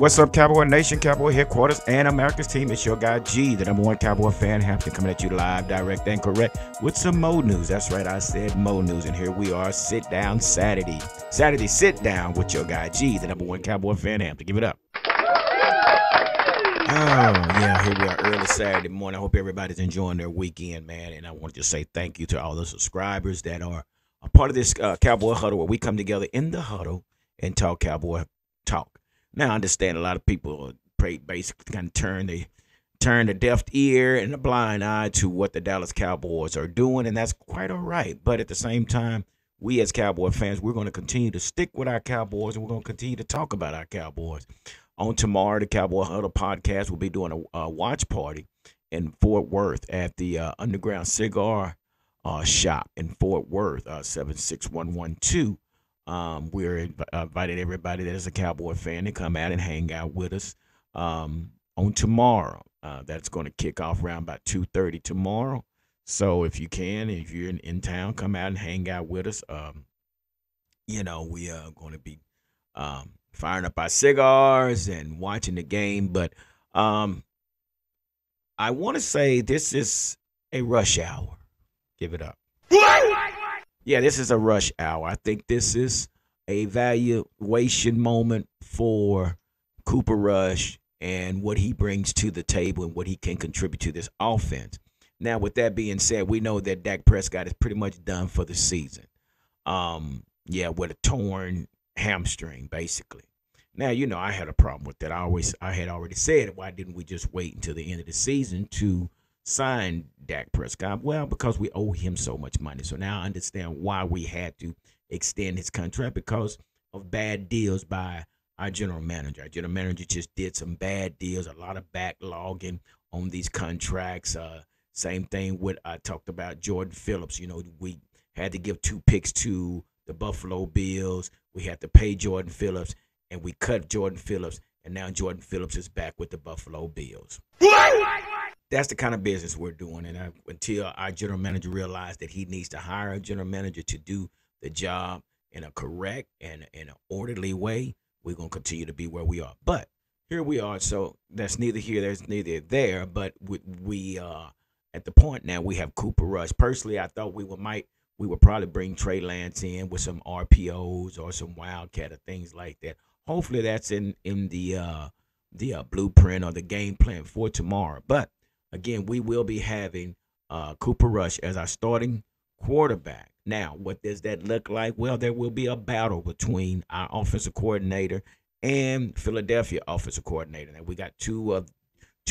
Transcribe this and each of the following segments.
What's up, Cowboy Nation, Cowboy Headquarters, and America's team? It's your guy G, the #1 Cowboy fan, Hampton, coming at you live, direct, and correct with some Mo news. That's right, I said Mo news, and here we are, Sit Down Saturday. Saturday Sit Down with your guy G, the #1 Cowboy fan, Hampton. Give it up. Oh, yeah, here we are, early Saturday morning. I hope everybody's enjoying their weekend, man, and I want to just say thank you to all the subscribers that are a part of this Cowboy Huddle, where we come together in the huddle and talk Cowboy talk. Now, I understand a lot of people basically kind of turn the deaf ear and a blind eye to what the Dallas Cowboys are doing, and that's quite all right. But at the same time, we as Cowboy fans, we're going to continue to stick with our Cowboys, and we're going to continue to talk about our Cowboys. On tomorrow, the Cowboy Huddle podcast will be doing a watch party in Fort Worth at the Underground Cigar Shop in Fort Worth, 76112. We're inviting everybody that is a Cowboy fan to come out and hang out with us on tomorrow. That's going to kick off around about 2:30 tomorrow. So if you can, if you're in town, come out and hang out with us. We are going to be firing up our cigars and watching the game. But I want to say this is a rush hour. Give it up. Yeah, this is a rush hour. I think this is a evaluation moment for Cooper Rush and what he brings to the table and what he can contribute to this offense. Now, with that being said, we know that Dak Prescott is pretty much done for the season. With a torn hamstring, basically. Now, I had a problem with that. I had already said, why didn't we just wait until the end of the season to sign Dak Prescott? Well, because we owe him so much money. So now I understand why we had to extend his contract, because of bad deals by our general manager. Our general manager just did some bad deals, a lot of backlogging on these contracts. Same thing with, I talked about Jordan Phillips. We had to give 2 picks to the Buffalo Bills. We had to pay Jordan Phillips, and we cut Jordan Phillips, and now Jordan Phillips is back with the Buffalo Bills. That's the kind of business we're doing, and until our general manager realized that he needs to hire a general manager to do the job in a correct and in an orderly way, we're going to continue to be where we are. But here we are, so that's neither here, there's neither there, but we at the point now we have Cooper Rush. Personally, I thought we would probably bring Trey Lance in with some RPOs or some Wildcat or things like that. Hopefully that's in the blueprint or the game plan for tomorrow. But again, we will be having Cooper Rush as our starting quarterback. Now, what does that look like? Well, there will be a battle between our offensive coordinator and Philadelphia offensive coordinator. Now, we got two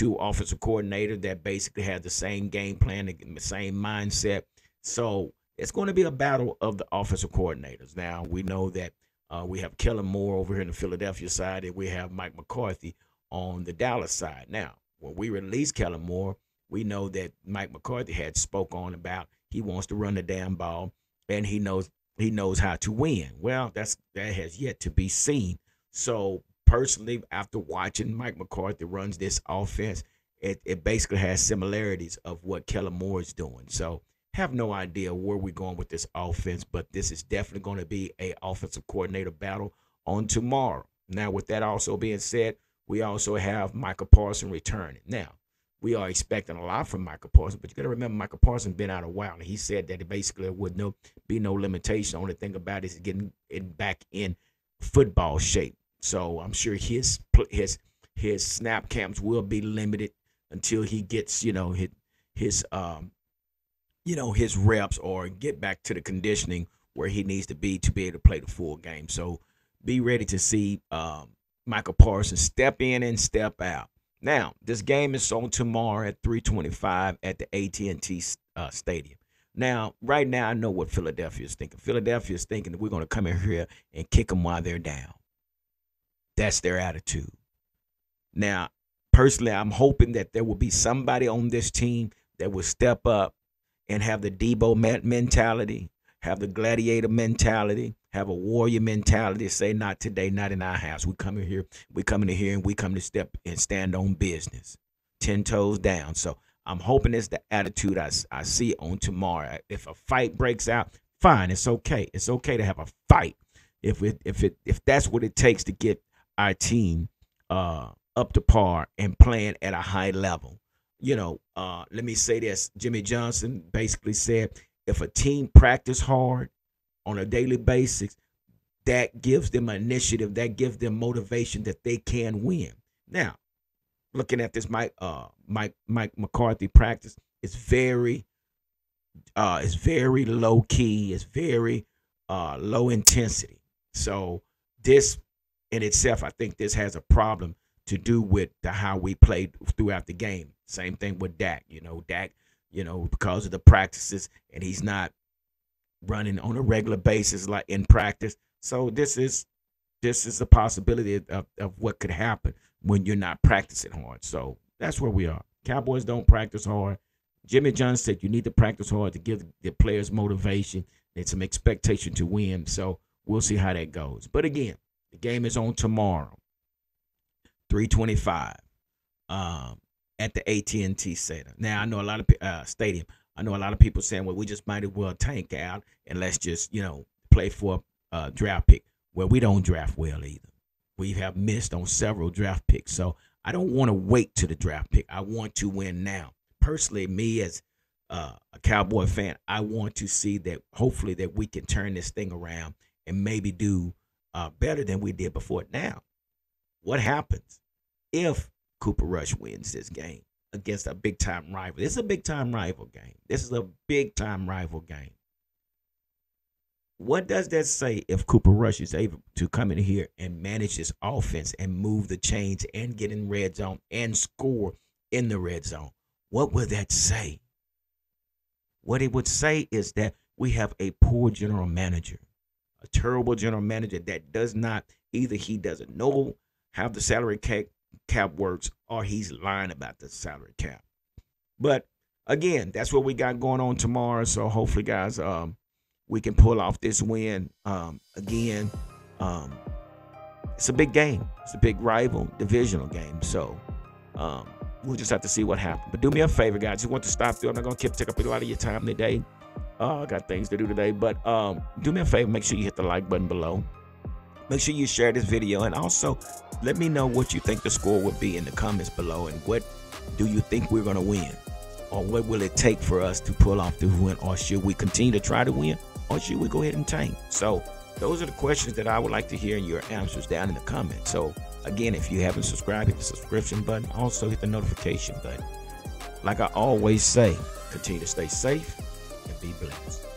offensive coordinators that basically have the same game plan, the same mindset. So it's going to be a battle of the offensive coordinators. Now, we know that we have Kellen Moore over here on the Philadelphia side, and we have Mike McCarthy on the Dallas side. Now, when we released Kellen Moore, we know that Mike McCarthy had spoke on about he wants to run the damn ball, and he knows how to win. Well, that has yet to be seen. So personally, after watching Mike McCarthy runs this offense, it basically has similarities of what Kellen Moore is doing. So have no idea where we're going with this offense, but this is definitely going to be a offensive coordinator battle on tomorrow. Now, with that also being said, we also have Micah Parsons returning. Now, we are expecting a lot from Micah Parsons, but you got to remember Micah Parsons been out a while, and he said that it basically would be no limitation. The only thing about it is getting it back in football shape. So I'm sure his snap camps will be limited until he gets his reps or get back to the conditioning where he needs to be able to play the full game. So be ready to see Michael Parsons step in and step out. Now, this game is on tomorrow at 3:25 at the AT&T Stadium. Now, right now, I know what Philadelphia is thinking. Philadelphia is thinking that we're going to come in here and kick them while they're down. That's their attitude. Now, personally, I'm hoping that there will be somebody on this team that will step up and have the Debo mentality, have the gladiator mentality, have a warrior mentality. Say, not today, not in our house. We come in here, and we come to step and stand on business, 10 toes down. So I'm hoping it's the attitude I see on tomorrow. If a fight breaks out, fine, it's okay. It's okay to have a fight if that's what it takes to get our team up to par and playing at a high level. Let me say this. Jimmy Johnson basically said, if a team practice hard on a daily basis, that gives them initiative, that gives them motivation that they can win. Now, looking at this Mike McCarthy practice, it's very low key, it's very low intensity. So this in itself, I think this has a problem to do with how we played throughout the game. Same thing with Dak. Dak, because of the practices, and he's not running on a regular basis like in practice. So this is a possibility of what could happen when you're not practicing hard. So that's where we are. Cowboys don't practice hard. Jimmy Johnson said you need to practice hard to give the players motivation and some expectation to win. So we'll see how that goes. But again, the game is on tomorrow, 3:25, at the AT&T Center. Now I know a lot of stadium. I know a lot of people saying, well, we just might as well tank out and let's just play for a draft pick. Well, we don't draft well either. We have missed on several draft picks, so I don't want to wait to the draft pick. I want to win now. Personally, me as a Cowboy fan, I want to see that hopefully that we can turn this thing around and maybe do better than we did before. Now, what happens if Cooper Rush wins this game against a big-time rival? This is a big-time rival game. This is a big-time rival game. What does that say if Cooper Rush is able to come in here and manage this offense and move the chains and get in red zone and score in the red zone? What would that say? What it would say is that we have a poor general manager, a terrible general manager that does not, either he doesn't know how the salary cap works or he's lying about the salary cap. But again, that's what we got going on tomorrow. So hopefully, guys, we can pull off this win. Again, it's a big game. It's a big rival divisional game. So we'll just have to see what happens. But do me a favor, guys. Just want to stop through. I'm not going to take up a lot of your time today. I got things to do today. But do me a favor. Make sure you hit the like button below. Make sure you share this video. And also, let me know what you think the score would be in the comments below. And what do you think we're going to win? Or what will it take for us to pull off the win? Or should we continue to try to win? Or should we go ahead and tank? So those are the questions that I would like to hear your answers down in the comments. So again, if you haven't subscribed, hit the subscription button. Also hit the notification button. Like I always say, continue to stay safe and be blessed.